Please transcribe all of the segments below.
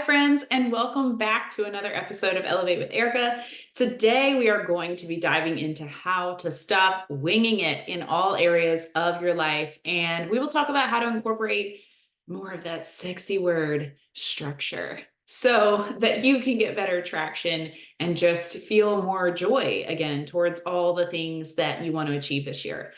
friends, and welcome back to another episode of Elevate with Erica. Today, we are going to be diving into how to stop winging it in all areas of your life. And we will talk about how to incorporate more of that sexy word, structure, so that you can get better traction and just feel more joy again towards all the things that you want to achieve this year.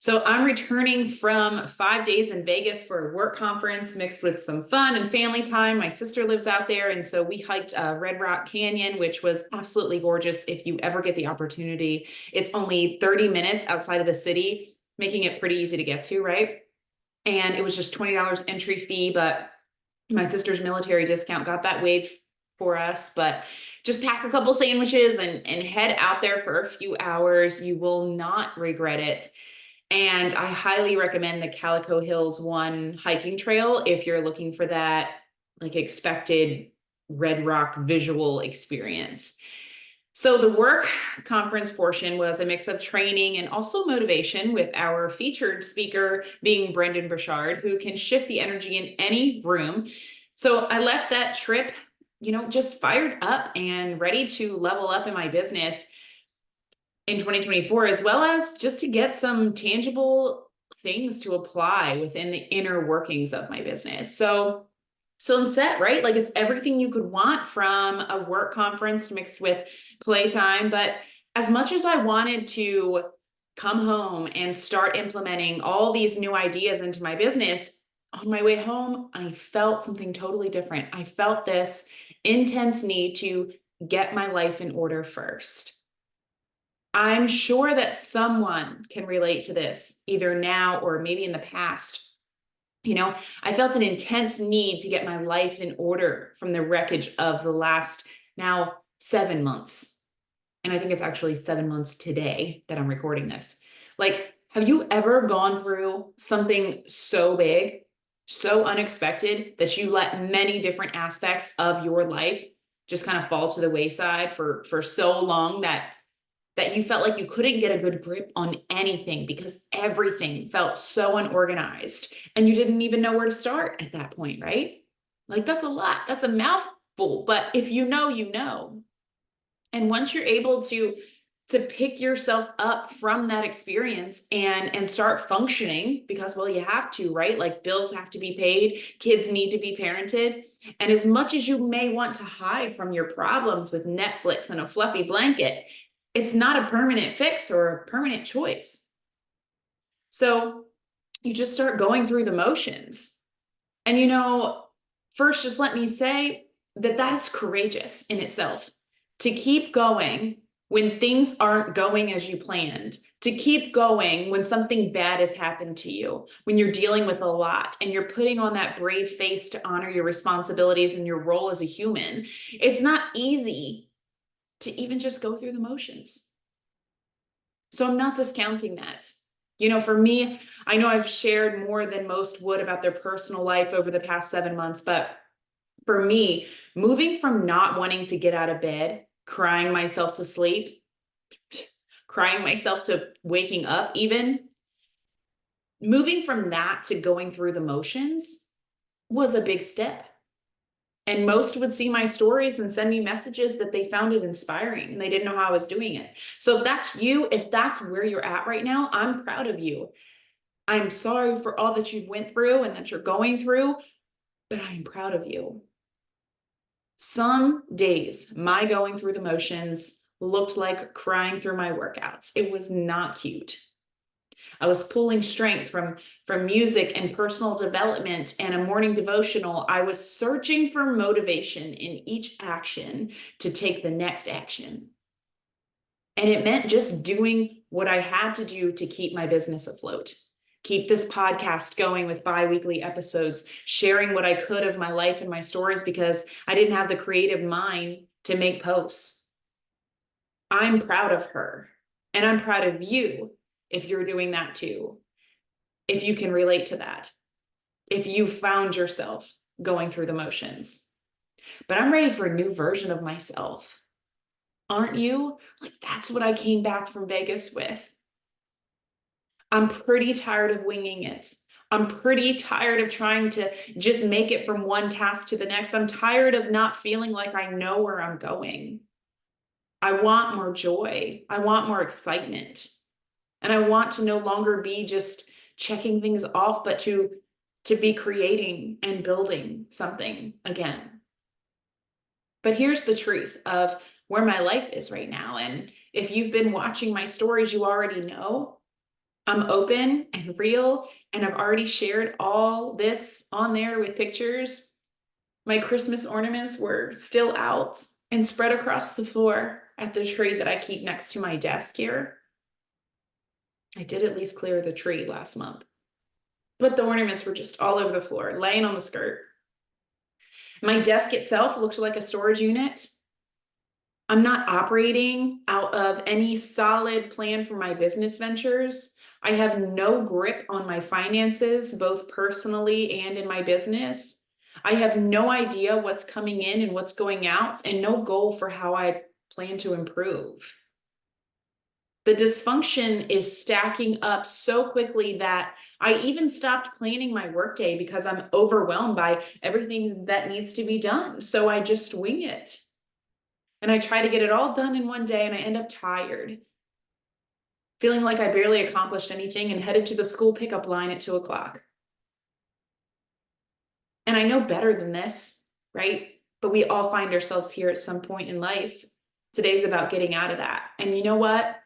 So I'm returning from 5 days in Vegas for a work conference mixed with some fun and family time. My sister lives out there, and so we hiked Red Rock Canyon, which was absolutely gorgeous. If you ever get the opportunity, it's only 30 minutes outside of the city, making it pretty easy to get to, right? And it was just $20 entry fee, but my sister's military discount got that waived for us. But just pack a couple sandwiches and head out there for a few hours. You will not regret it. And I highly recommend the Calico Hills One hiking trail if you're looking for that like expected Red Rock visual experience. So the work conference portion was a mix of training and also motivation, with our featured speaker being Brendan Burchard, who can shift the energy in any room. So I left that trip, just fired up and ready to level up in my business in 2024, as well as just to get some tangible things to apply within the inner workings of my business. So I'm set, right? Like, it's everything you could want from a work conference mixed with playtime. But as much as I wanted to come home and start implementing all these new ideas into my business, on my way home, I felt something totally different. I felt this intense need to get my life in order first. I'm sure that someone can relate to this, either now or maybe in the past. I felt an intense need to get my life in order from the wreckage of the last now 7 months. And I think it's actually 7 months today that I'm recording this. Like, have you ever gone through something so big, so unexpected, that you let many different aspects of your life just kind of fall to the wayside for so long that you felt like you couldn't get a good grip on anything because everything felt so unorganized and you didn't even know where to start at that point, right? Like, that's a lot. That's a mouthful. But if you know, you know. And once you're able to pick yourself up from that experience and start functioning, because, well, you have to, right? Like, bills have to be paid, kids need to be parented. And as much as you may want to hide from your problems with Netflix and a fluffy blanket, it's not a permanent fix or a permanent choice. So you just start going through the motions. And, first, just let me say that that's courageous in itself, to keep going when things aren't going as you planned, to keep going when something bad has happened to you, when you're dealing with a lot and you're putting on that brave face to honor your responsibilities and your role as a human. It's not easy to even just go through the motions. So I'm not discounting that. For me, I know I've shared more than most would about their personal life over the past 7 months, but for me, moving from not wanting to get out of bed, crying myself to sleep, crying myself to waking up even, moving from that to going through the motions was a big step. And most would see my stories and send me messages that they found it inspiring and they didn't know how I was doing it. So if that's you, if that's where you're at right now, I'm proud of you. I'm sorry for all that you went through and that you're going through, but I'm proud of you. Some days, my going through the motions looked like crying through my workouts. It was not cute. I was pulling strength from music and personal development and a morning devotional. I was searching for motivation in each action to take the next action. And it meant just doing what I had to do to keep my business afloat, keep this podcast going with bi-weekly episodes, sharing what I could of my life and my stories, because I didn't have the creative mind to make posts. I'm proud of her, and I'm proud of you if you're doing that too, if you can relate to that, if you found yourself going through the motions. But I'm ready for a new version of myself. Aren't you? Like, that's what I came back from Vegas with. I'm pretty tired of winging it. I'm pretty tired of trying to just make it from one task to the next. I'm tired of not feeling like I know where I'm going. I want more joy. I want more excitement. And I want to no longer be just checking things off, but to be creating and building something again. But here's the truth of where my life is right now. And if you've been watching my stories, you already know I'm open and real, and I've already shared all this on there with pictures. My Christmas ornaments were still out and spread across the floor at the tree that I keep next to my desk here. I did at least clear the tree last month, but the ornaments were just all over the floor, laying on the skirt. My desk itself looked like a storage unit. I'm not operating out of any solid plan for my business ventures. I have no grip on my finances, both personally and in my business. I have no idea what's coming in and what's going out, and no goal for how I plan to improve. The dysfunction is stacking up so quickly that I even stopped planning my workday because I'm overwhelmed by everything that needs to be done. So I just wing it. And I try to get it all done in one day, and I end up tired, feeling like I barely accomplished anything, and headed to the school pickup line at 2 o'clock. And I know better than this, right? But we all find ourselves here at some point in life. Today's about getting out of that. And you know what?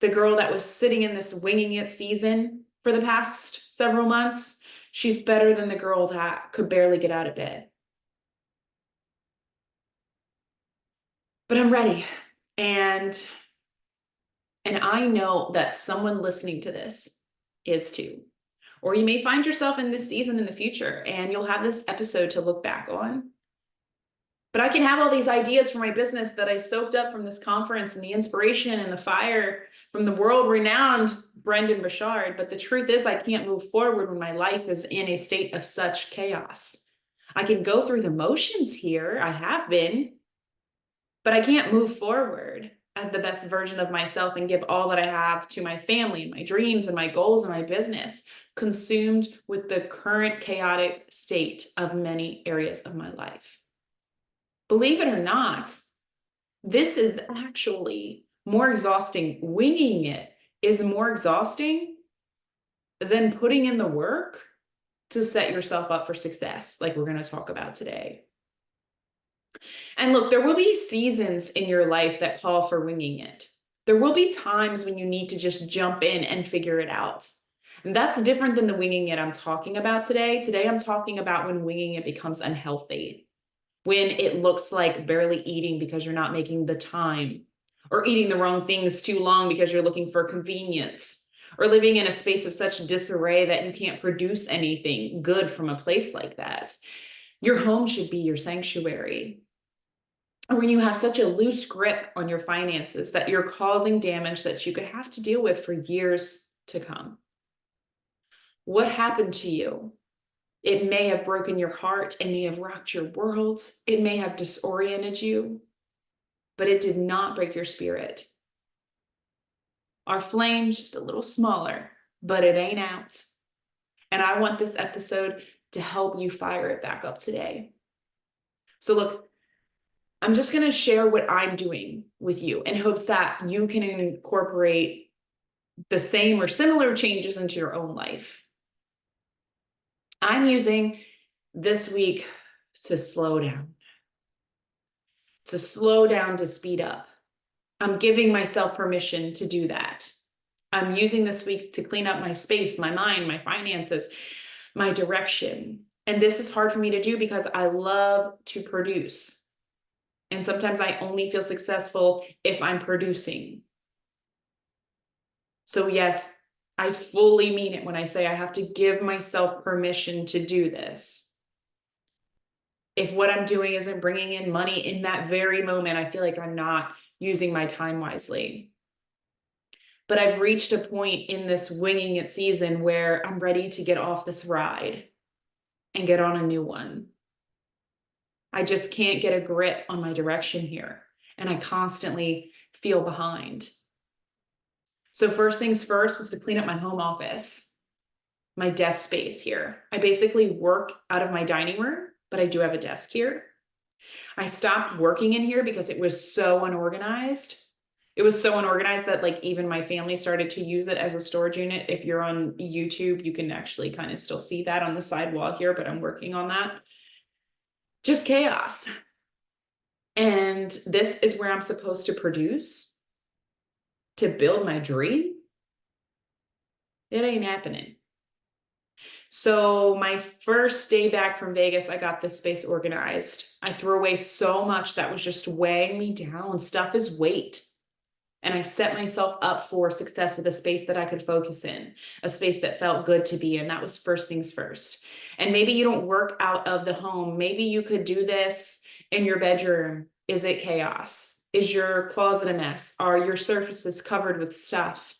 The girl that was sitting in this winging it season for the past several months, she's better than the girl that could barely get out of bed. But I'm ready. And I know that someone listening to this is too. Or you may find yourself in this season in the future and you'll have this episode to look back on. But I can have all these ideas for my business that I soaked up from this conference, and the inspiration and the fire from the world renowned Brendan Burchard. But the truth is, I can't move forward when my life is in a state of such chaos. I can go through the motions here, I have been, but I can't move forward as the best version of myself and give all that I have to my family, my dreams, and my goals and my business, consumed with the current chaotic state of many areas of my life. Believe it or not, this is actually more exhausting. Winging it is more exhausting than putting in the work to set yourself up for success, like we're going to talk about today. And look, there will be seasons in your life that call for winging it. There will be times when you need to just jump in and figure it out. And that's different than the winging it I'm talking about today. Today, I'm talking about when winging it becomes unhealthy, when it looks like barely eating because you're not making the time, or eating the wrong things too long because you're looking for convenience, or living in a space of such disarray that you can't produce anything good from a place like that. Your home should be your sanctuary. Or when you have such a loose grip on your finances that you're causing damage that you could have to deal with for years to come. What happened to you? It may have broken your heart. It may have rocked your world. It may have disoriented you, but it did not break your spirit. Our flame's just a little smaller, but it ain't out. And I want this episode to help you fire it back up today. So look, I'm just going to share what I'm doing with you in hopes that you can incorporate the same or similar changes into your own life. I'm using this week to slow down, to speed up. I'm giving myself permission to do that. I'm using this week to clean up my space, my mind, my finances, my direction. And this is hard for me to do because I love to produce. And sometimes I only feel successful if I'm producing. So yes, I fully mean it when I say I have to give myself permission to do this. If what I'm doing isn't bringing in money in that very moment, I feel like I'm not using my time wisely. But I've reached a point in this winging it season where I'm ready to get off this ride and get on a new one. I just can't get a grip on my direction here, and I constantly feel behind. So first things first was to clean up my home office. my desk space here. I basically work out of my dining room, but I do have a desk here. I stopped working in here because it was so unorganized. It was so unorganized that like even my family started to use it as a storage unit. If you're on YouTube, you can actually kind of still see that on the side wall here, but I'm working on that. Just chaos. And this is where I'm supposed to produce, to build my dream. It ain't happening. So my first day back from Vegas, I got this space organized. I threw away so much that was just weighing me down. Stuff is weight. And I set myself up for success with a space that I could focus in, a space that felt good to be in. That was first things first. And maybe you don't work out of the home. Maybe you could do this in your bedroom. Is it chaos? Is your closet a mess? Are your surfaces covered with stuff?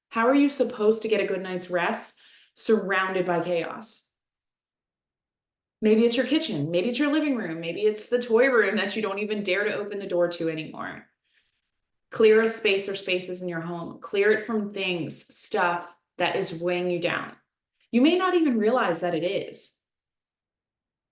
How are you supposed to get a good night's rest surrounded by chaos? Maybe it's your kitchen. Maybe it's your living room. Maybe it's the toy room that you don't even dare to open the door to anymore. Clear a space or spaces in your home. Clear it from things, stuff that is weighing you down. You may not even realize that it is.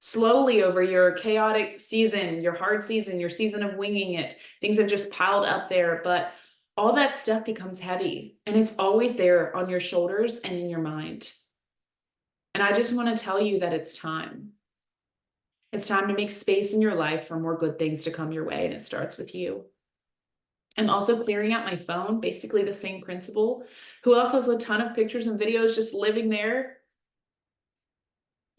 Slowly over your chaotic season, your hard season, your season of winging it, things have just piled up there, but all that stuff becomes heavy and it's always there on your shoulders and in your mind. And I just want to tell you that it's time. It's time to make space in your life for more good things to come your way, and it starts with you. I'm also clearing out my phone, basically the same principle. Who else has a ton of pictures and videos just living there?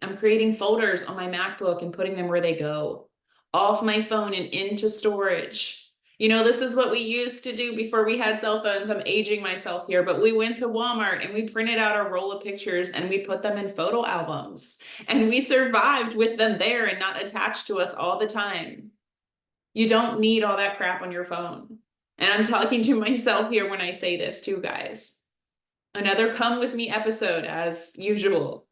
I'm creating folders on my MacBook and putting them where they go, off my phone and into storage. You know, this is what we used to do before we had cell phones. I'm aging myself here, but we went to Walmart and we printed out a roll of pictures and we put them in photo albums. And we survived with them there and not attached to us all the time. You don't need all that crap on your phone. And I'm talking to myself here when I say this too, guys. Another come with me episode as usual.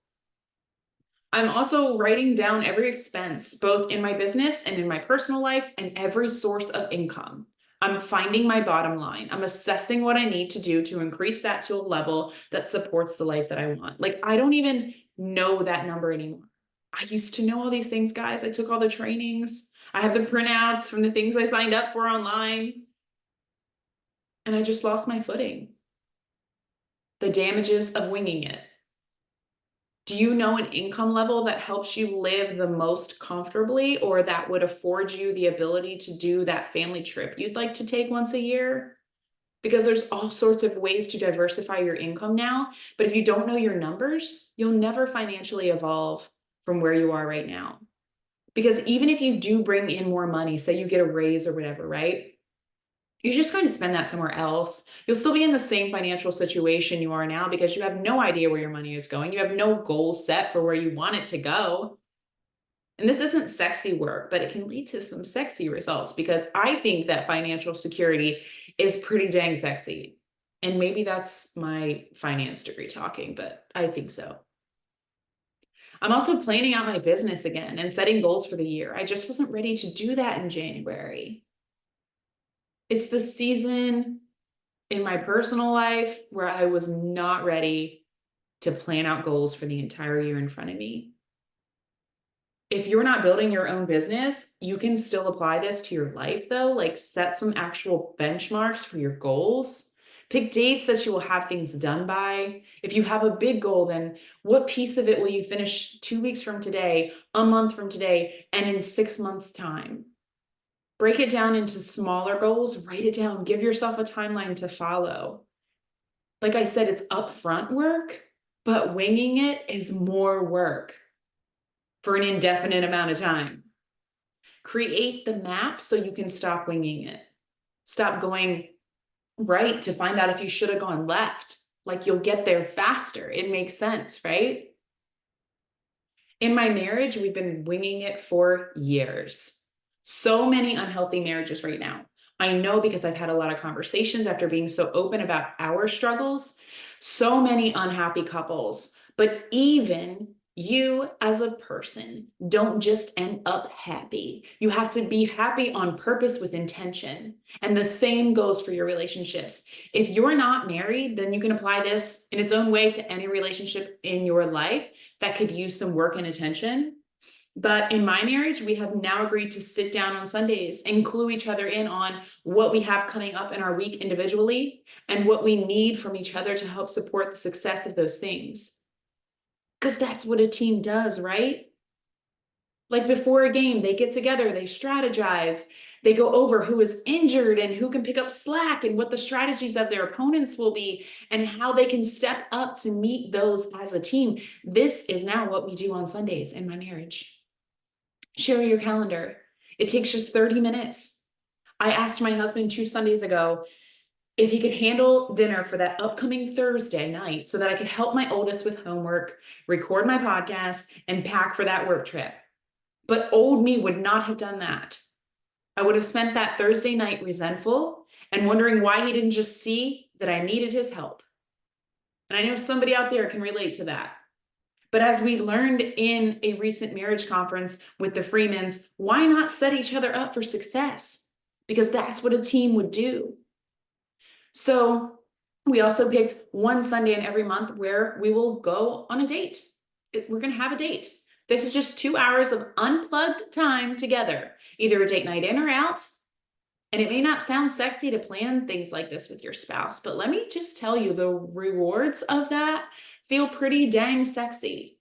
I'm also writing down every expense, both in my business and in my personal life, and every source of income. I'm finding my bottom line. I'm assessing what I need to do to increase that to a level that supports the life that I want. Like, I don't even know that number anymore. I used to know all these things, guys. I took all the trainings. I have the printouts from the things I signed up for online. And I just lost my footing. The damages of winging it. Do you know an income level that helps you live the most comfortably, or that would afford you the ability to do that family trip you'd like to take once a year? Because there's all sorts of ways to diversify your income now. But if you don't know your numbers, you'll never financially evolve from where you are right now. Because even if you do bring in more money, say you get a raise or whatever, right? You're just going to spend that somewhere else. You'll still be in the same financial situation you are now because you have no idea where your money is going. You have no goal set for where you want it to go. And this isn't sexy work, but it can lead to some sexy results because I think that financial security is pretty dang sexy. And maybe that's my finance degree talking, but I think so. I'm also planning out my business again and setting goals for the year. I just wasn't ready to do that in January. It's the season in my personal life where I was not ready to plan out goals for the entire year in front of me. If you're not building your own business, you can still apply this to your life though, like set some actual benchmarks for your goals. Pick dates that you will have things done by. If you have a big goal, then what piece of it will you finish 2 weeks from today, a month from today, and in 6 months' time? Break it down into smaller goals, write it down, give yourself a timeline to follow. Like I said, it's upfront work, but winging it is more work for an indefinite amount of time. Create the map so you can stop winging it. Stop going right to find out if you should have gone left. Like you'll get there faster. It makes sense, right? In my marriage, we've been winging it for years. So many unhealthy marriages right now. I know because I've had a lot of conversations after being so open about our struggles. So many unhappy couples. But even You as a person don't just end up happy. You have to be happy on purpose with intention. And the same goes for your relationships. If you're not married, then you can apply this in its own way to any relationship in your life that could use some work and attention. But in my marriage, we have now agreed to sit down on Sundays and clue each other in on what we have coming up in our week individually and what we need from each other to help support the success of those things. Because that's what a team does, right? Like before a game, they get together, they strategize, they go over who is injured and who can pick up slack and what the strategies of their opponents will be and how they can step up to meet those as a team. This is now what we do on Sundays in my marriage. Share your calendar. It takes just 30 minutes. I asked my husband 2 Sundays ago if he could handle dinner for that upcoming Thursday night so that I could help my oldest with homework, record my podcast, and pack for that work trip. But old me would not have done that. I would have spent that Thursday night resentful and wondering why he didn't just see that I needed his help. And I know somebody out there can relate to that. But as we learned in a recent marriage conference with the Freemans, why not set each other up for success? Because that's what a team would do. So we also picked one Sunday in every month where we will go on a date. We're going to have a date. This is just 2 hours of unplugged time together, either a date night in or out. And it may not sound sexy to plan things like this with your spouse, but let me just tell you, the rewards of that feel pretty dang sexy.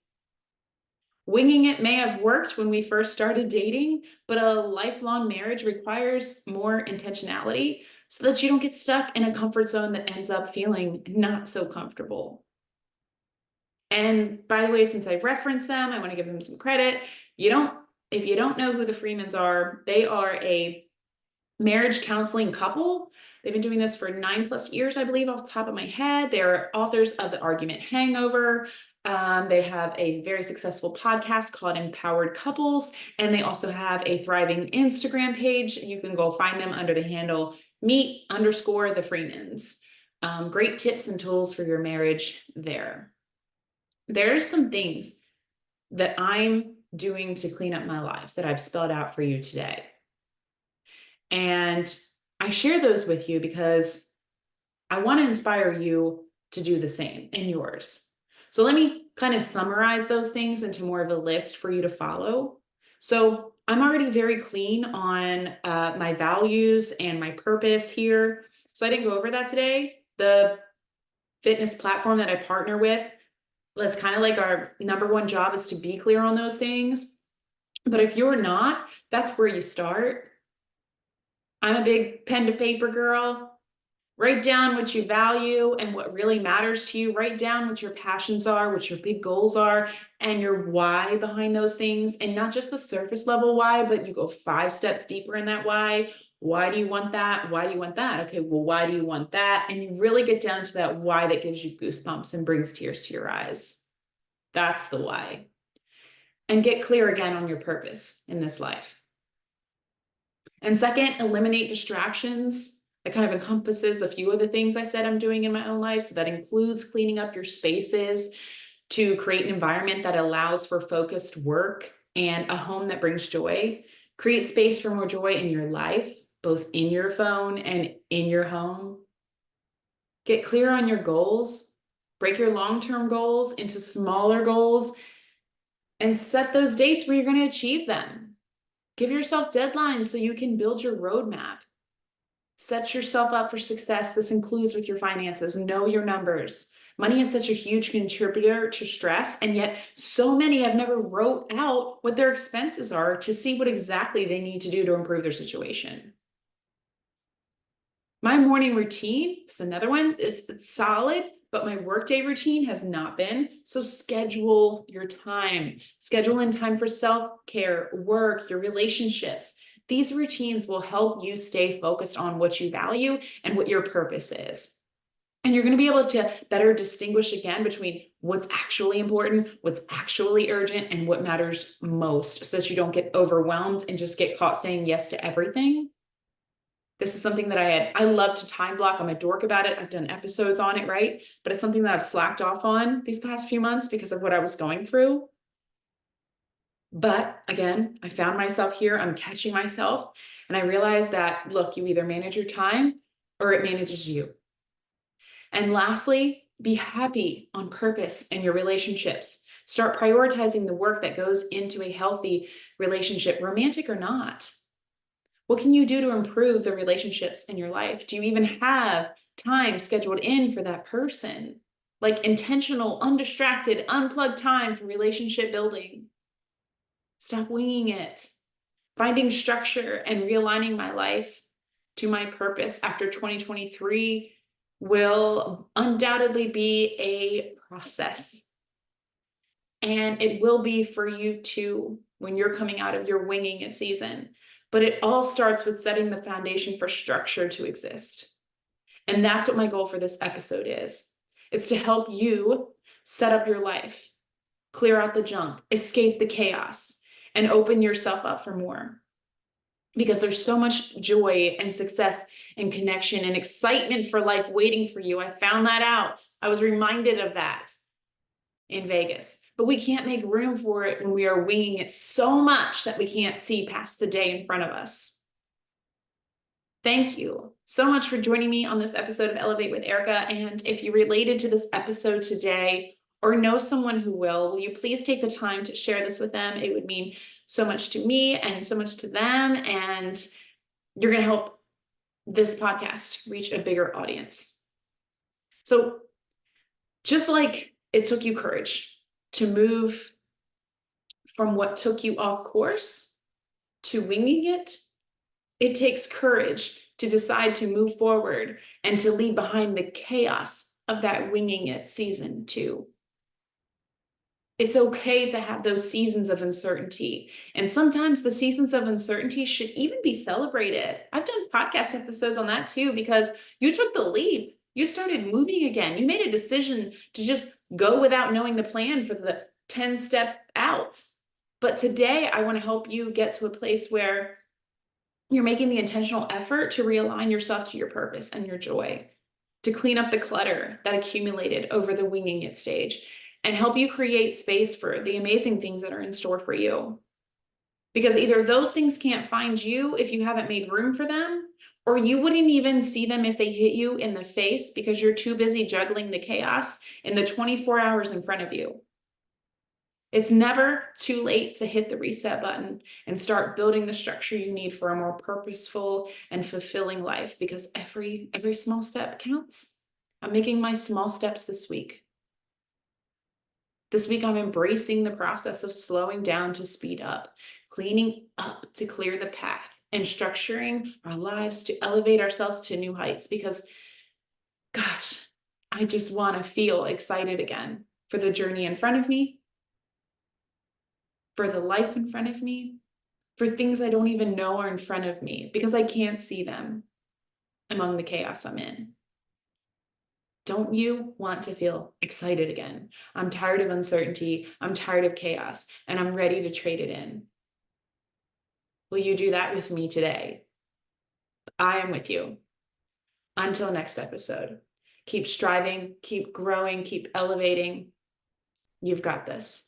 Winging it may have worked when we first started dating, but a lifelong marriage requires more intentionality so that you don't get stuck in a comfort zone that ends up feeling not so comfortable. And by the way, since I referenced them, I want to give them some credit. If you don't know who the Freemans are, they are a marriage counseling couple. They've been doing this for 9+ years, I believe, off the top of my head. They're authors of The Argument Hangover. They have a very successful podcast called Empowered Couples, and they also have a thriving Instagram page. You can go find them under the handle meet_the Freemans. Great tips and tools for your marriage there. There are some things that I'm doing to clean up my life that I've spelled out for you today. And I share those with you because I want to inspire you to do the same in yours. So let me kind of summarize those things into more of a list for you to follow. So I'm already very clean on my values and my purpose here. So I didn't go over that today. The fitness platform that I partner with, that's kind of like our number one job is to be clear on those things. But if you're not, that's where you start. I'm a big pen to paper girl. Write down what you value and what really matters to you. Write down what your passions are, what your big goals are, and your why behind those things. And not just the surface level why, but you go 5 steps deeper in that why. Why do you want that? Why do you want that? Okay, well, why do you want that? And you really get down to that why that gives you goosebumps and brings tears to your eyes. That's the why. And get clear again on your purpose in this life. And second, eliminate distractions. That kind of encompasses a few of the things I said I'm doing in my own life. So that includes cleaning up your spaces to create an environment that allows for focused work and a home that brings joy. Create space for more joy in your life, both in your phone and in your home. Get clear on your goals. Break your long-term goals into smaller goals and set those dates where you're going to achieve them. Give yourself deadlines so you can build your roadmap. Set yourself up for success. This includes with your finances. Know your numbers. Money is such a huge contributor to stress, and yet so many have never wrote out what their expenses are to see what exactly they need to do to improve their situation. My morning routine is another one. It's solid, but my workday routine has not been. So schedule your time. Schedule in time for self-care, work, your relationships. These routines will help you stay focused on what you value and what your purpose is. And you're going to be able to better distinguish again between what's actually important, what's actually urgent, and what matters most so that you don't get overwhelmed and just get caught saying yes to everything. This is something that I love to time block. I'm a dork about it. I've done episodes on it, right? But it's something that I've slacked off on these past few months because of what I was going through. But again, I found myself here, I'm catching myself, and I realized that, look, you either manage your time or it manages you. And lastly, be happy on purpose in your relationships. Start prioritizing the work that goes into a healthy relationship, romantic or not. What can you do to improve the relationships in your life? Do you even have time scheduled in for that person? Like intentional, undistracted, unplugged time for relationship building. Stop winging it. Finding structure and realigning my life to my purpose after 2023 will undoubtedly be a process. And it will be for you too when you're coming out of your winging it season. But it all starts with setting the foundation for structure to exist. And that's what my goal for this episode is. It's to help you set up your life, clear out the junk, escape the chaos, and open yourself up for more. Because there's so much joy and success and connection and excitement for life waiting for you. I found that out. I was reminded of that in Vegas. But we can't make room for it when we are winging it so much that we can't see past the day in front of us. Thank you so much for joining me on this episode of Elevate with Erica. And if you related to this episode today or know someone who will you please take the time to share this with them? It would mean so much to me and so much to them. And you're going to help this podcast reach a bigger audience. So just like it took you courage to move from what took you off course to winging it, it takes courage to decide to move forward and to leave behind the chaos of that winging it season too. It's okay to have those seasons of uncertainty. And sometimes the seasons of uncertainty should even be celebrated. I've done podcast episodes on that too, because you took the leap. You started moving again. You made a decision to just go without knowing the plan for the 10-step out. But today I want to help you get to a place where you're making the intentional effort to realign yourself to your purpose and your joy, to clean up the clutter that accumulated over the winging it stage and help you create space for the amazing things that are in store for you. Because either those things can't find you if you haven't made room for them, or you wouldn't even see them if they hit you in the face because you're too busy juggling the chaos in the 24 hours in front of you. It's never too late to hit the reset button and start building the structure you need for a more purposeful and fulfilling life, because every small step counts. I'm making my small steps this week. This week, I'm embracing the process of slowing down to speed up, cleaning up to clear the path, and structuring our lives to elevate ourselves to new heights. Because, gosh, I just want to feel excited again for the journey in front of me, for the life in front of me, for things I don't even know are in front of me because I can't see them among the chaos I'm in. Don't you want to feel excited again? I'm tired of uncertainty. I'm tired of chaos, and I'm ready to trade it in. Will you do that with me today? I am with you. Until next episode, keep striving, keep growing, keep elevating. You've got this.